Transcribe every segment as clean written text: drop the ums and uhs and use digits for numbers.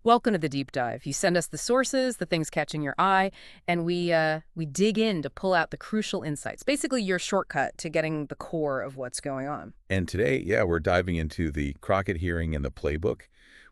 Welcome to the deep dive. You send us the sources, the things catching your eye, and we dig in to pull out the crucial insights. Basically, your shortcut to getting the core of what's going on. And today, yeah, we're diving into the Crockett hearing and the playbook.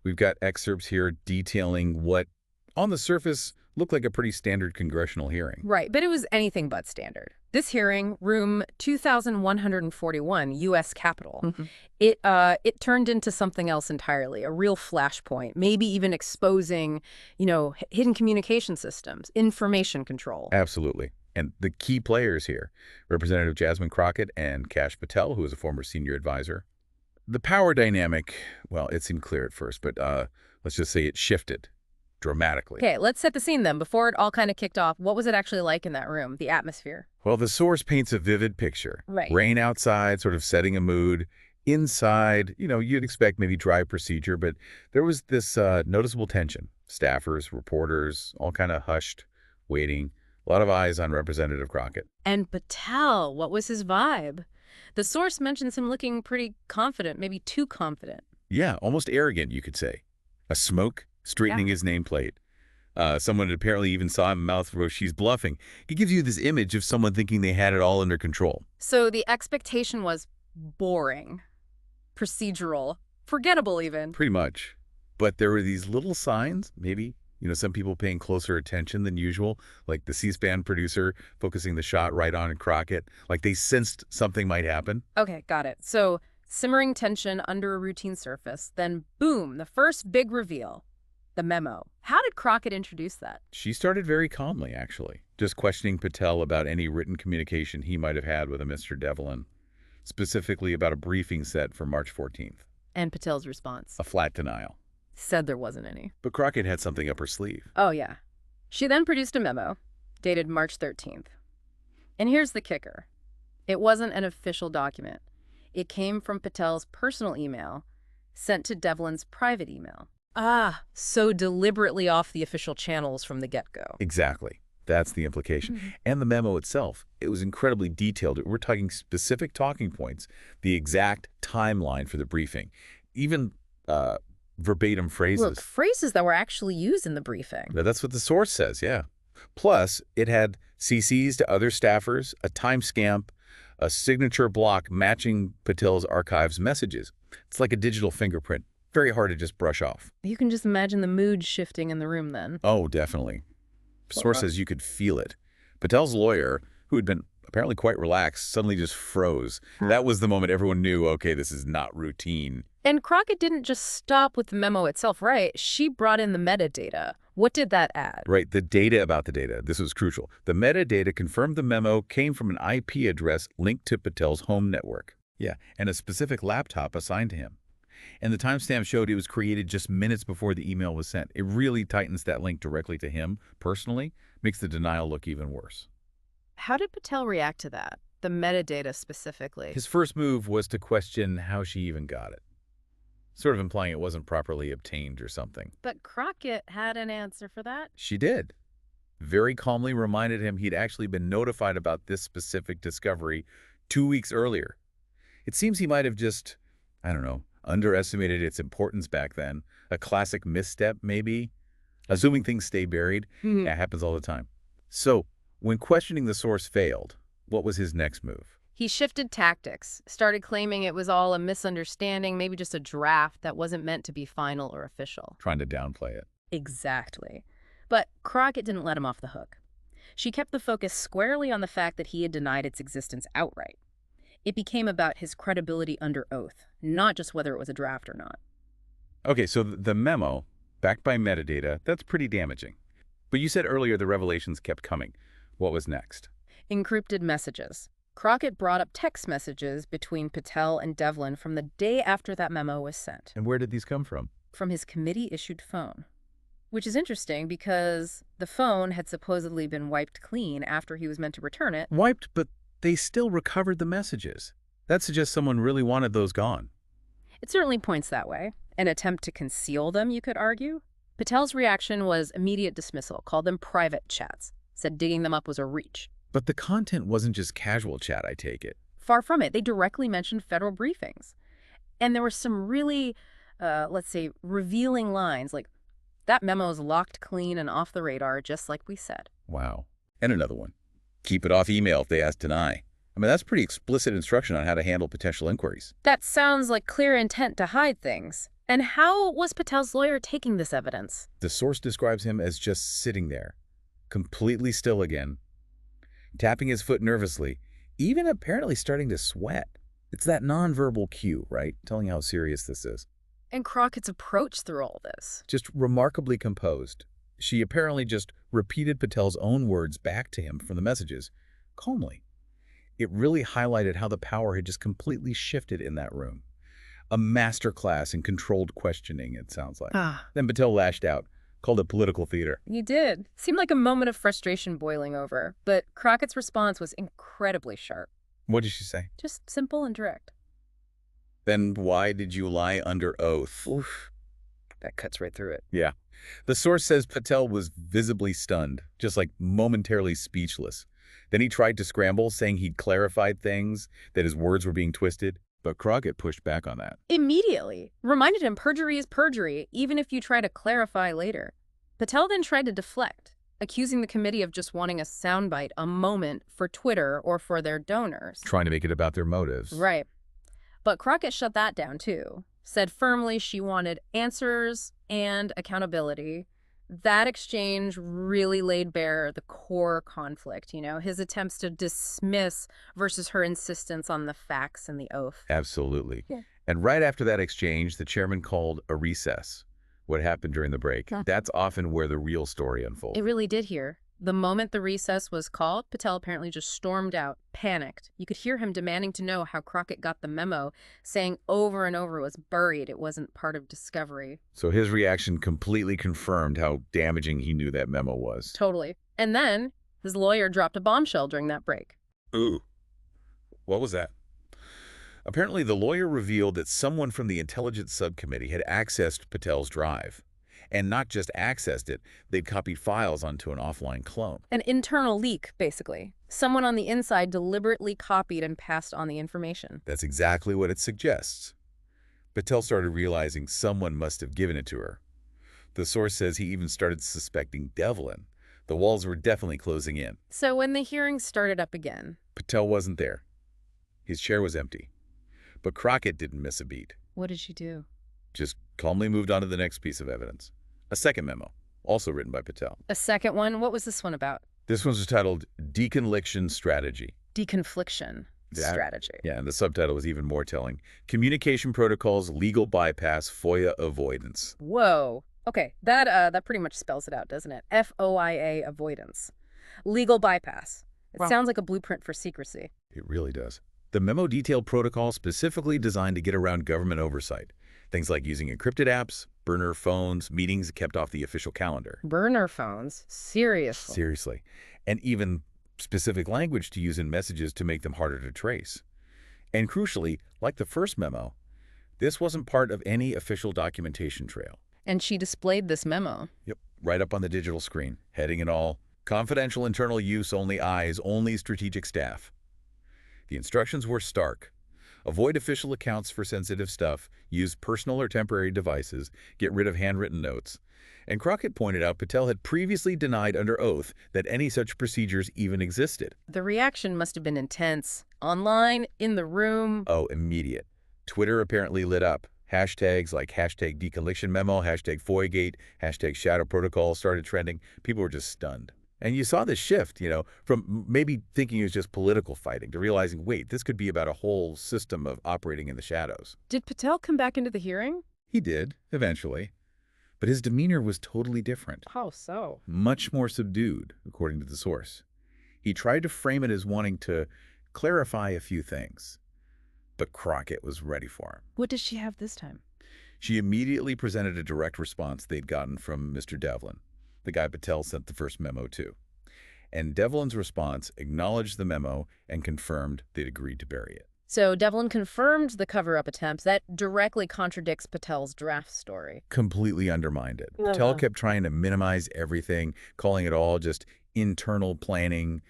We've got excerpts here detailing what, on the surface, looked like a pretty standard congressional hearing. Right, but it was anything but standard. This hearing, room 2141, U.S. Capitol, it turned into something else entirely, a real flashpoint, maybe even exposing, hidden communication systems, information control. Absolutely. And the key players here, Representative Jasmine Crockett and Kash Patel, who is a former senior advisor. The power dynamic, well, it seemed clear at first, but let's just say it shifted dramatically. Okay, let's set the scene then. Before it all kind of kicked off, what was it actually like in that room, the atmosphere? Well, the source paints a vivid picture. Right. Rain outside, sort of setting a mood. Inside, you'd expect maybe dry procedure, but there was this noticeable tension. Staffers, reporters, all kind of hushed, waiting. A lot of eyes on Representative Crockett. And Patel, what was his vibe? The source mentions him looking pretty confident, maybe too confident. Yeah, almost arrogant, you could say. A smoke, straightening his nameplate. Someone apparently even saw him mouth, she's bluffing. It gives you this image of someone thinking they had it all under control. So the expectation was boring, procedural, forgettable even. Pretty much. But there were these little signs, maybe, some people paying closer attention than usual, like the C-SPAN producer focusing the shot right on Crockett, like they sensed something might happen. Okay, got it. So simmering tension under a routine surface, then boom, the first big reveal. The memo. How did Crockett introduce that? She started very calmly, actually, just questioning Patel about any written communication he might have had with a Mr. Devlin, specifically about a briefing set for March 14th. And Patel's response? A flat denial. Said there wasn't any. But Crockett had something up her sleeve. Oh, yeah. She then produced a memo, dated March 13th. And here's the kicker. It wasn't an official document. It came from Patel's personal email, sent to Devlin's private email. Ah, so deliberately off the official channels from the get-go. Exactly. That's the implication. And the memo itself, it was incredibly detailed. We're talking specific talking points, the exact timeline for the briefing, even verbatim phrases. Look, phrases that were actually used in the briefing. That's what the source says, yeah. Plus, it had CCs to other staffers, a timestamp, a signature block matching Patel's archives messages. It's like a digital fingerprint. Very hard to just brush off. You can just imagine the mood shifting in the room then. Oh, definitely. Source says you could feel it. Patel's lawyer, who had been apparently quite relaxed, suddenly just froze. That was the moment everyone knew, okay, this is not routine. And Crockett didn't just stop with the memo itself, right? She brought in the metadata. What did that add? Right, the data about the data. This was crucial. The metadata confirmed the memo came from an IP address linked to Patel's home network. Yeah, and a specific laptop assigned to him. And the timestamp showed it was created just minutes before the email was sent. It really tightens that link directly to him personally, makes the denial look even worse. How did Patel react to that? The metadata specifically? His first move was to question how she even got it, sort of implying it wasn't properly obtained or something. But Crockett had an answer for that? She did. Very calmly reminded him he'd actually been notified about this specific discovery 2 weeks earlier. It seems he might have just, underestimated its importance back then. A classic misstep, maybe. Assuming things stay buried. That happens all the time. So, when questioning the source failed, what was his next move? He shifted tactics, started claiming it was all a misunderstanding, maybe just a draft that wasn't meant to be final or official. Trying to downplay it. Exactly. But Crockett didn't let him off the hook. She kept the focus squarely on the fact that he had denied its existence outright. It became about his credibility under oath, not just whether it was a draft or not. Okay, so the memo, backed by metadata, that's pretty damaging. But you said earlier the revelations kept coming. What was next? Encrypted messages. Crockett brought up text messages between Patel and Devlin from the day after that memo was sent. And where did these come from? From his committee-issued phone. Which is interesting because the phone had supposedly been wiped clean after he was meant to return it. Wiped, but they still recovered the messages. That suggests someone really wanted those gone. It certainly points that way. An attempt to conceal them, you could argue. Patel's reaction was immediate dismissal, called them private chats, said digging them up was a reach. But the content wasn't just casual chat, I take it. Far from it. They directly mentioned federal briefings. And there were some really, let's say, revealing lines like, That memo's locked clean and off the radar, just like we said. Wow. And another one. Keep it off email if they ask deny. I mean, that's pretty explicit instruction on how to handle potential inquiries. That sounds like clear intent to hide things. And how was Patel's lawyer taking this evidence? The source describes him as just sitting there, completely still again, tapping his foot nervously, even apparently starting to sweat. It's that nonverbal cue, right? Telling how serious this is. And Crockett's approach through all this? Just remarkably composed. She apparently just repeated Patel's own words back to him from the messages, calmly. It really highlighted how the power had just completely shifted in that room. A masterclass in controlled questioning, it sounds like. Then Patel lashed out, called it political theater. He did. Seemed like a moment of frustration boiling over, but Crockett's response was incredibly sharp. What did she say? Just simple and direct. Then why did you lie under oath? Oof. That cuts right through it. Yeah. The source says Patel was visibly stunned, just like momentarily speechless. Then he tried to scramble, saying he'd clarified things, that his words were being twisted. But Crockett pushed back on that. Immediately. Reminded him perjury is perjury, even if you try to clarify later. Patel then tried to deflect, accusing the committee of just wanting a soundbite, a moment for Twitter or for their donors. Trying to make it about their motives. Right. But Crockett shut that down too. Said firmly she wanted answers and accountability. That exchange really laid bare the core conflict, his attempts to dismiss versus her insistence on the facts and the oath. Absolutely. Yeah. And right after that exchange, the chairman called a recess. What happened during the break? That's often where the real story unfolds. It really did here. The moment the recess was called, Patel apparently just stormed out, panicked. You could hear him demanding to know how Crockett got the memo, saying over and over it was buried, it wasn't part of discovery. So his reaction completely confirmed how damaging he knew that memo was. Totally. And then his lawyer dropped a bombshell during that break. Ooh. What was that? Apparently, the lawyer revealed that someone from the intelligence subcommittee had accessed Patel's drive. And not just accessed it, they'd copied files onto an offline clone. An internal leak, basically. Someone on the inside deliberately copied and passed on the information. That's exactly what it suggests. Patel started realizing someone must have given it to her. The source says he even started suspecting Devlin. The walls were definitely closing in. So when the hearing started up again... Patel wasn't there. His chair was empty. But Crockett didn't miss a beat. What did she do? Just calmly moved on to the next piece of evidence. A second memo, also written by Patel. A second one? What was this one about? This one was titled Deconfliction Strategy. Deconfliction Strategy. Yeah, and the subtitle was even more telling. Communication Protocols, Legal Bypass, FOIA Avoidance. Whoa. Okay, that pretty much spells it out, doesn't it? FOIA avoidance. Legal bypass. It sounds like a blueprint for secrecy. It really does. The memo detailed protocols specifically designed to get around government oversight. Things like using encrypted apps, burner phones, meetings kept off the official calendar. Burner phones? Seriously? Seriously. And even specific language to use in messages to make them harder to trace. And crucially, like the first memo, this wasn't part of any official documentation trail. And she displayed this memo. Yep, right up on the digital screen, heading and all. Confidential internal use, only eyes, only strategic staff. The instructions were stark. Avoid official accounts for sensitive stuff, use personal or temporary devices, get rid of handwritten notes. And Crockett pointed out Patel had previously denied under oath that any such procedures even existed. The reaction must have been intense. Online, in the room. Oh, immediate. Twitter apparently lit up. Hashtags like hashtag deconfliction memo, hashtag FOIAgate, hashtag shadow protocol started trending. People were just stunned. And you saw this shift, from maybe thinking it was just political fighting to realizing, wait, this could be about a whole system of operating in the shadows. Did Patel come back into the hearing? He did, eventually. But his demeanor was totally different. How so? Much more subdued, according to the source. He tried to frame it as wanting to clarify a few things. But Crockett was ready for him. What does she have this time? She immediately presented a direct response they'd gotten from Mr. Devlin, the guy Patel sent the first memo to. And Devlin's response acknowledged the memo and confirmed they'd agreed to bury it. So Devlin confirmed the cover-up attempt. That directly contradicts Patel's draft story. Completely undermined it. Patel kept trying to minimize everything, calling it all just internal planning,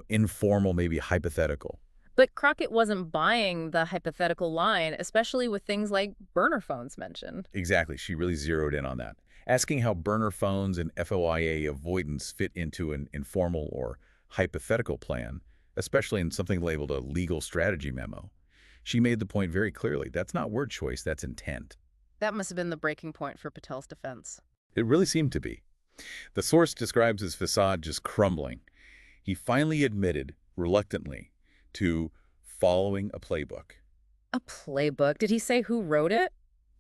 informal, maybe hypothetical. But Crockett wasn't buying the hypothetical line, especially with things like burner phones mentioned. Exactly. She really zeroed in on that. asking how burner phones and FOIA avoidance fit into an informal or hypothetical plan, especially in something labeled a legal strategy memo. She made the point very clearly. That's not word choice, that's intent. That must have been the breaking point for Patel's defense. It really seemed to be. The source describes his facade just crumbling. He finally admitted, reluctantly, to following a playbook. A playbook? Did he say who wrote it?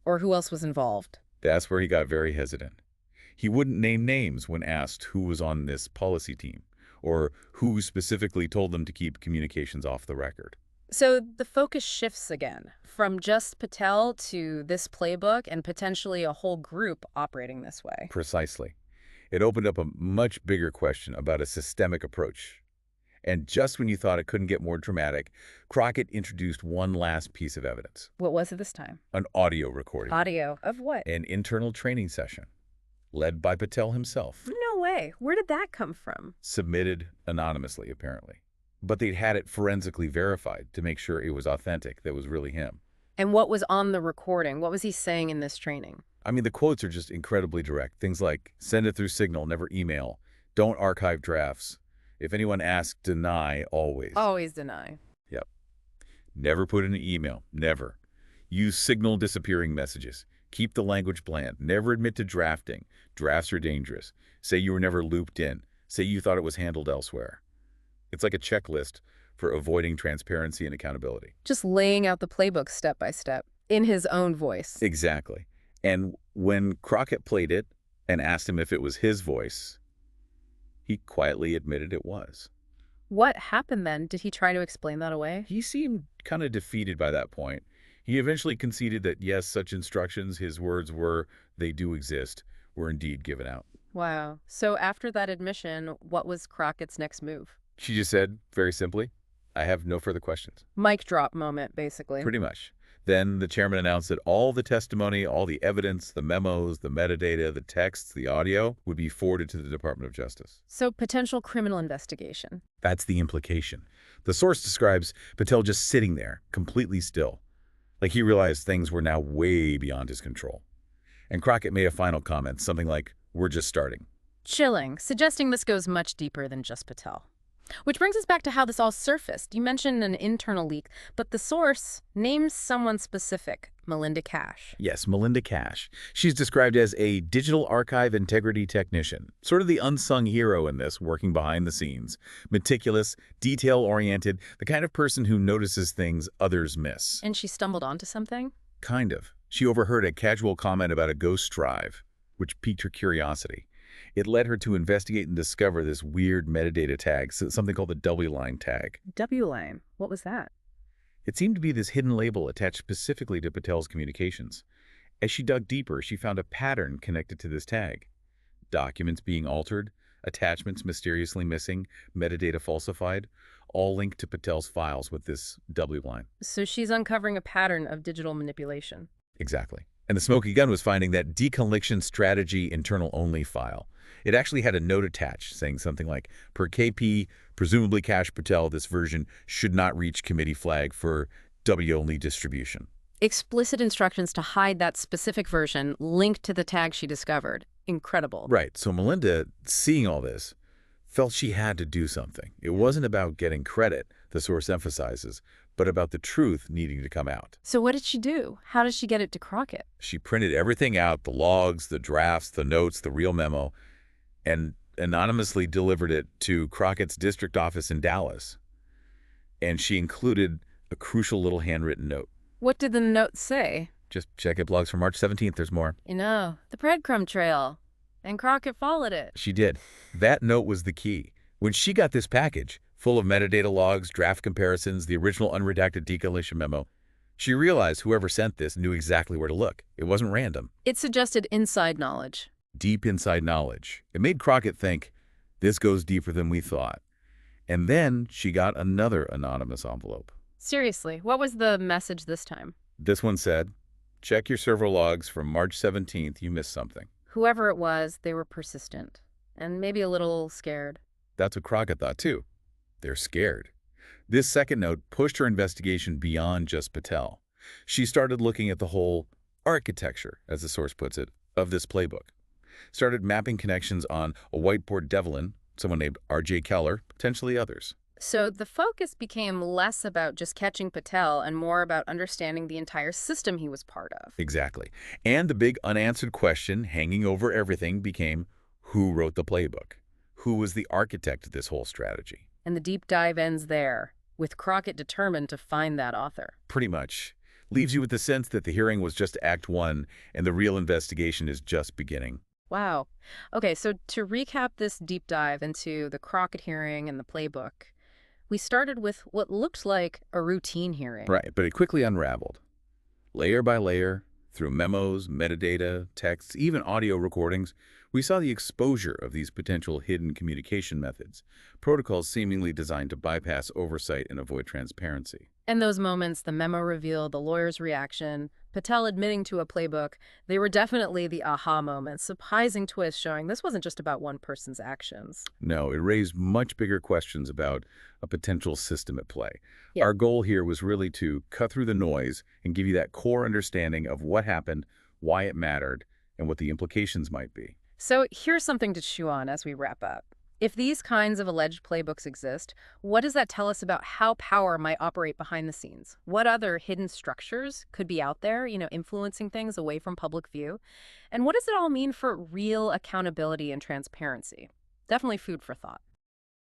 Or who else was involved? That's where he got very hesitant. He wouldn't name names when asked who was on this policy team, or who specifically told them to keep communications off the record. So the focus shifts again, from just Patel to this playbook and potentially a whole group operating this way. Precisely. It opened up a much bigger question about a systemic approach. And just when you thought it couldn't get more dramatic, Crockett introduced one last piece of evidence. What was it this time? An audio recording. Audio of what? An internal training session, led by Patel himself. No way. Where did that come from? Submitted anonymously, apparently. But they'd had it forensically verified to make sure it was authentic, that was really him. And what was on the recording? What was he saying in this training? I mean, the quotes are just incredibly direct. Things like, send it through Signal, never email. Don't archive drafts. If anyone asks, deny, always. Always deny. Yep. Never put in an email. Never. Use Signal disappearing messages. Keep the language bland. Never admit to drafting. Drafts are dangerous. Say you were never looped in. Say you thought it was handled elsewhere. It's like a checklist for avoiding transparency and accountability. Just laying out the playbook step by step, in his own voice. Exactly. And when Crockett played it and asked him if it was his voice, he quietly admitted it was. What happened then? Did he try to explain that away? He seemed kind of defeated by that point. He eventually conceded that, yes, such instructions, his words were, they do exist, were indeed given out. Wow. So after that admission, what was Crockett's next move? She just said, very simply, I have no further questions. Mic drop moment, basically. Pretty much. Then the chairman announced that all the testimony, all the evidence, the memos, the metadata, the texts, the audio would be forwarded to the Department of Justice. So potential criminal investigation. That's the implication. The source describes Patel just sitting there, completely still, like he realized things were now way beyond his control. And Crockett made a final comment, something like, we're just starting. Chilling, suggesting this goes much deeper than just Patel. Which brings us back to how this all surfaced. You mentioned an internal leak, but the source names someone specific, Melinda Cash. Yes, Melinda Cash. She's described as a digital archive integrity technician, sort of the unsung hero in this, working behind the scenes. Meticulous, detail-oriented, the kind of person who notices things others miss. And she stumbled onto something? Kind of. She overheard a casual comment about a ghost drive, which piqued her curiosity. It led her to investigate and discover this weird metadata tag, something called the W-line tag. W-line? What was that? It seemed to be this hidden label attached specifically to Patel's communications. As she dug deeper, she found a pattern connected to this tag. Documents being altered, attachments mysteriously missing, metadata falsified, all linked to Patel's files with this W-line. So she's uncovering a pattern of digital manipulation. Exactly. And the smoky gun was finding that decollection strategy internal-only file. It actually had a note attached saying something like, per KP, presumably Kash Patel, this version should not reach committee flag for W-only distribution. Explicit instructions to hide that specific version linked to the tag she discovered. Incredible. Right. So Melinda, seeing all this, felt she had to do something. It wasn't about getting credit, the source emphasizes, but about the truth needing to come out. So what did she do? How did she get it to Crockett? She printed everything out, the logs, the drafts, the notes, the real memo, and anonymously delivered it to Crockett's district office in Dallas. And she included a crucial little handwritten note. What did the note say? Just check it, blogs from March 17th, there's more. You know, the breadcrumb trail. And Crockett followed it. She did. That note was the key. When she got this package, full of metadata logs, draft comparisons, the original unredacted decollection memo, she realized whoever sent this knew exactly where to look. It wasn't random. It suggested inside knowledge. Deep inside knowledge. It made Crockett think, this goes deeper than we thought. And then she got another anonymous envelope. Seriously, what was the message this time? This one said, check your server logs from March 17th, you missed something. Whoever it was, they were persistent. And maybe a little scared. That's what Crockett thought too. They're scared. This second note pushed her investigation beyond just Patel. She started looking at the whole architecture, as the source puts it, of this playbook. Started mapping connections on a whiteboard Devlin, someone named R.J. Keller, potentially others. So the focus became less about just catching Patel and more about understanding the entire system he was part of. Exactly. And the big unanswered question hanging over everything became, who wrote the playbook? Who was the architect of this whole strategy? And the deep dive ends there, with Crockett determined to find that author. Pretty much. Leaves you with the sense that the hearing was just Act 1 and the real investigation is just beginning. Wow. Okay, so to recap this deep dive into the Crockett hearing and the playbook, we started with what looked like a routine hearing. Right, but it quickly unraveled. Layer by layer, through memos, metadata, texts, even audio recordings, we saw the exposure of these potential hidden communication methods, protocols seemingly designed to bypass oversight and avoid transparency. In those moments, the memo revealed the lawyer's reaction, Patel admitting to a playbook, they were definitely the aha moments, surprising twist showing this wasn't just about one person's actions. No, it raised much bigger questions about a potential system at play. Yeah. Our goal here was really to cut through the noise and give you that core understanding of what happened, why it mattered, and what the implications might be. So here's something to chew on as we wrap up. If these kinds of alleged playbooks exist, what does that tell us about how power might operate behind the scenes? What other hidden structures could be out there, influencing things away from public view? And what does it all mean for real accountability and transparency? Definitely food for thought.